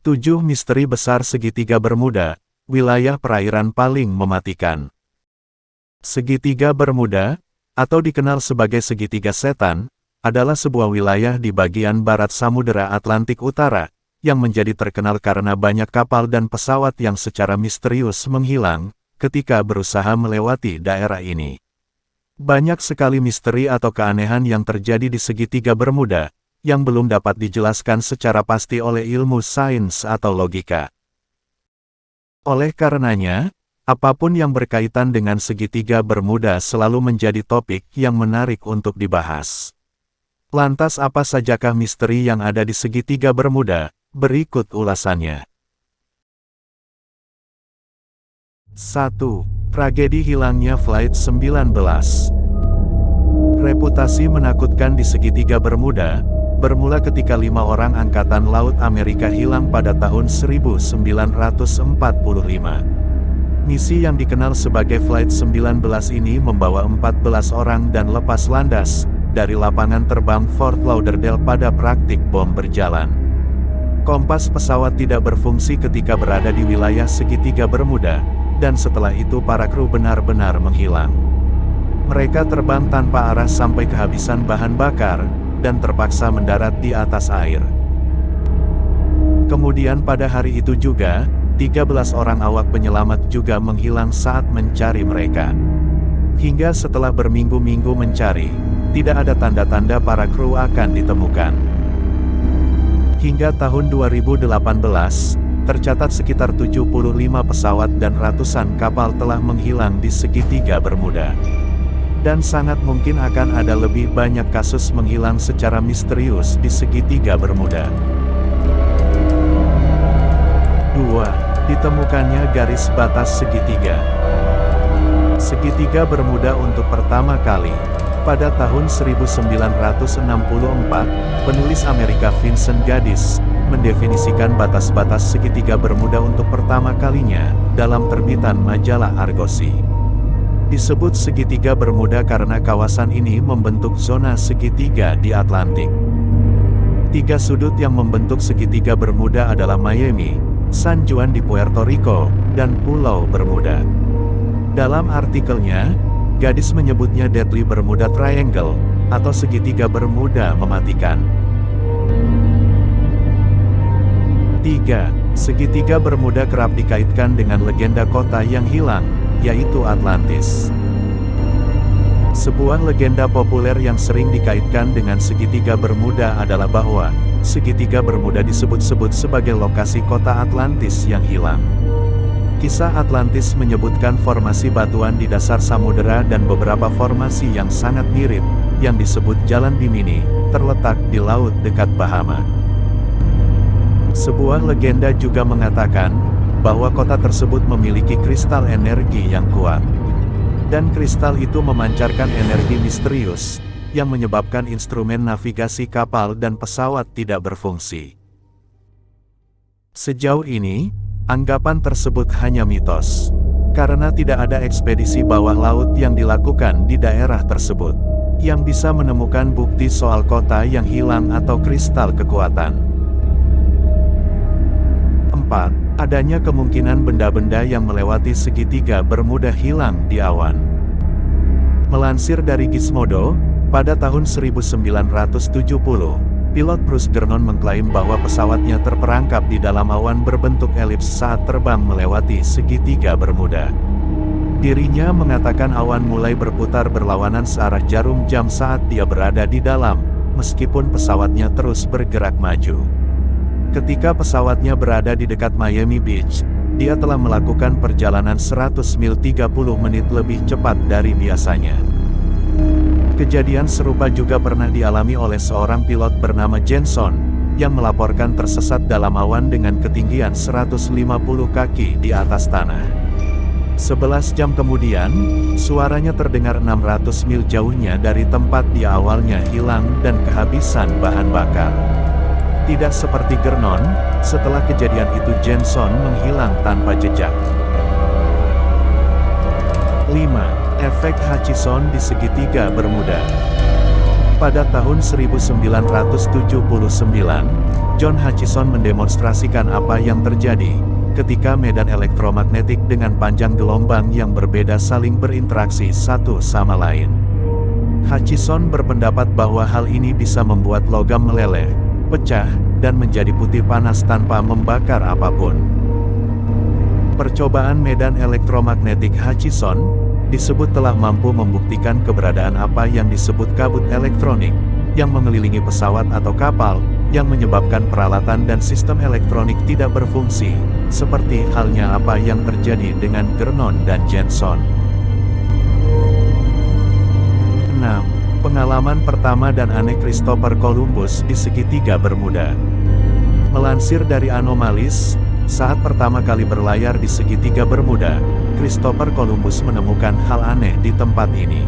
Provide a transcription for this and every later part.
7 Misteri Besar Segitiga Bermuda, wilayah perairan paling mematikan. Segitiga Bermuda, atau dikenal sebagai Segitiga Setan, adalah sebuah wilayah di bagian barat Samudera Atlantik Utara, yang menjadi terkenal karena banyak kapal dan pesawat yang secara misterius menghilang, ketika berusaha melewati daerah ini. Banyak sekali misteri atau keanehan yang terjadi di Segitiga Bermuda, yang belum dapat dijelaskan secara pasti oleh ilmu sains atau logika. Oleh karenanya, apapun yang berkaitan dengan Segitiga Bermuda selalu menjadi topik yang menarik untuk dibahas. Lantas apa sajakah misteri yang ada di Segitiga Bermuda? Berikut ulasannya. 1. Tragedi hilangnya Flight 19. Reputasi menakutkan di Segitiga Bermuda, bermula ketika 5 orang Angkatan Laut Amerika hilang pada tahun 1945. Misi yang dikenal sebagai Flight 19 ini membawa 14 orang dan lepas landas dari lapangan terbang Fort Lauderdale pada praktik bom berjalan. Kompas pesawat tidak berfungsi ketika berada di wilayah Segitiga Bermuda, dan setelah itu para kru benar-benar menghilang. Mereka terbang tanpa arah sampai kehabisan bahan bakar, dan terpaksa mendarat di atas air. Kemudian pada hari itu juga, 13 orang awak penyelamat juga menghilang saat mencari mereka. Hingga setelah berminggu-minggu mencari, tidak ada tanda-tanda para kru akan ditemukan. Hingga tahun 2018, tercatat sekitar 75 pesawat dan ratusan kapal telah menghilang di Segitiga Bermuda. Dan sangat mungkin akan ada lebih banyak kasus menghilang secara misterius di Segitiga Bermuda. 2. Ditemukannya garis batas segitiga. Segitiga Bermuda untuk pertama kali pada tahun 1964, penulis Amerika Vincent Gaddis mendefinisikan batas-batas Segitiga Bermuda untuk pertama kalinya dalam terbitan majalah Argosy. Disebut Segitiga Bermuda karena kawasan ini membentuk zona segitiga di Atlantik. 3 sudut yang membentuk Segitiga Bermuda adalah Miami, San Juan di Puerto Rico, dan Pulau Bermuda. Dalam artikelnya, Gaddis menyebutnya Deadly Bermuda Triangle, atau Segitiga Bermuda Mematikan. 3. Segitiga Bermuda kerap dikaitkan dengan legenda kota yang hilang, yaitu Atlantis. Sebuah legenda populer yang sering dikaitkan dengan Segitiga Bermuda adalah bahwa Segitiga Bermuda disebut-sebut sebagai lokasi kota Atlantis yang hilang. Kisah Atlantis menyebutkan formasi batuan di dasar samudera dan beberapa formasi yang sangat mirip, yang disebut Jalan Bimini, terletak di laut dekat Bahama. Sebuah legenda juga mengatakan bahwa kota tersebut memiliki kristal energi yang kuat. Dan kristal itu memancarkan energi misterius, yang menyebabkan instrumen navigasi kapal dan pesawat tidak berfungsi. Sejauh ini, anggapan tersebut hanya mitos, karena tidak ada ekspedisi bawah laut yang dilakukan di daerah tersebut, yang bisa menemukan bukti soal kota yang hilang atau kristal kekuatan. 4. Adanya kemungkinan benda-benda yang melewati Segitiga Bermuda hilang di awan. Melansir dari Gizmodo, pada tahun 1970, pilot Bruce Gernon mengklaim bahwa pesawatnya terperangkap di dalam awan berbentuk elips saat terbang melewati Segitiga Bermuda. Dirinya mengatakan awan mulai berputar berlawanan searah jarum jam saat dia berada di dalam, meskipun pesawatnya terus bergerak maju. Ketika pesawatnya berada di dekat Miami Beach, dia telah melakukan perjalanan 100 mil 30 menit lebih cepat dari biasanya. Kejadian serupa juga pernah dialami oleh seorang pilot bernama Jenson, yang melaporkan tersesat dalam awan dengan ketinggian 150 kaki di atas tanah. 11 jam kemudian, suaranya terdengar 600 mil jauhnya dari tempat dia awalnya hilang dan kehabisan bahan bakar. Tidak seperti Gernon, setelah kejadian itu Jenson menghilang tanpa jejak. 5. Efek Hutchison di Segitiga Bermuda. Pada tahun 1979, John Hutchison mendemonstrasikan apa yang terjadi ketika medan elektromagnetik dengan panjang gelombang yang berbeda saling berinteraksi satu sama lain. Hutchison berpendapat bahwa hal ini bisa membuat logam meleleh, pecah, dan menjadi putih panas tanpa membakar apapun. Percobaan medan elektromagnetik Hutchison disebut telah mampu membuktikan keberadaan apa yang disebut kabut elektronik, yang mengelilingi pesawat atau kapal, yang menyebabkan peralatan dan sistem elektronik tidak berfungsi, seperti halnya apa yang terjadi dengan Gernon dan Jenson. 6. Pengalaman pertama dan aneh Christopher Columbus di segitiga Bermuda. Melansir dari Anomalies, saat pertama kali berlayar di segitiga Bermuda, Christopher Columbus menemukan hal aneh di tempat ini.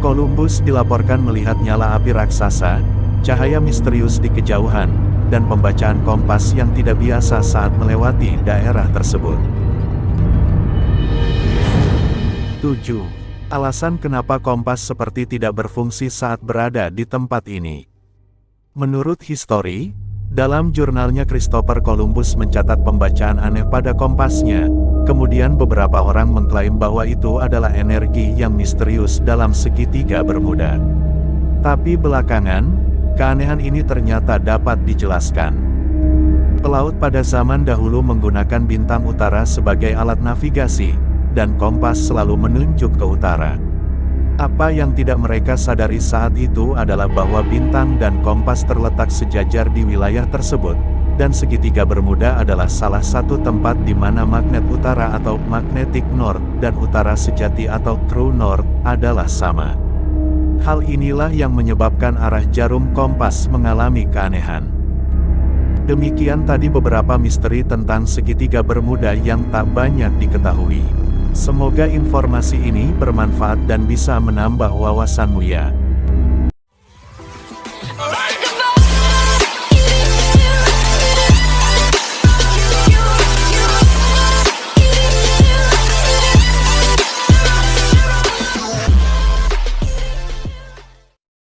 Columbus dilaporkan melihat nyala api raksasa, cahaya misterius di kejauhan, dan pembacaan kompas yang tidak biasa saat melewati daerah tersebut. 7. Alasan kenapa kompas seperti tidak berfungsi saat berada di tempat ini. Menurut History, dalam jurnalnya Christopher Columbus mencatat pembacaan aneh pada kompasnya, kemudian beberapa orang mengklaim bahwa itu adalah energi yang misterius dalam segitiga Bermuda. Tapi belakangan, keanehan ini ternyata dapat dijelaskan. Pelaut pada zaman dahulu menggunakan bintang utara sebagai alat navigasi, dan kompas selalu menunjuk ke utara. Apa yang tidak mereka sadari saat itu adalah bahwa bintang dan kompas terletak sejajar di wilayah tersebut, dan segitiga Bermuda adalah salah satu tempat di mana magnet utara atau magnetic north dan utara sejati atau true north adalah sama. Hal inilah yang menyebabkan arah jarum kompas mengalami keanehan. Demikian tadi beberapa misteri tentang segitiga Bermuda yang tak banyak diketahui. Semoga informasi ini bermanfaat dan bisa menambah wawasanmu ya.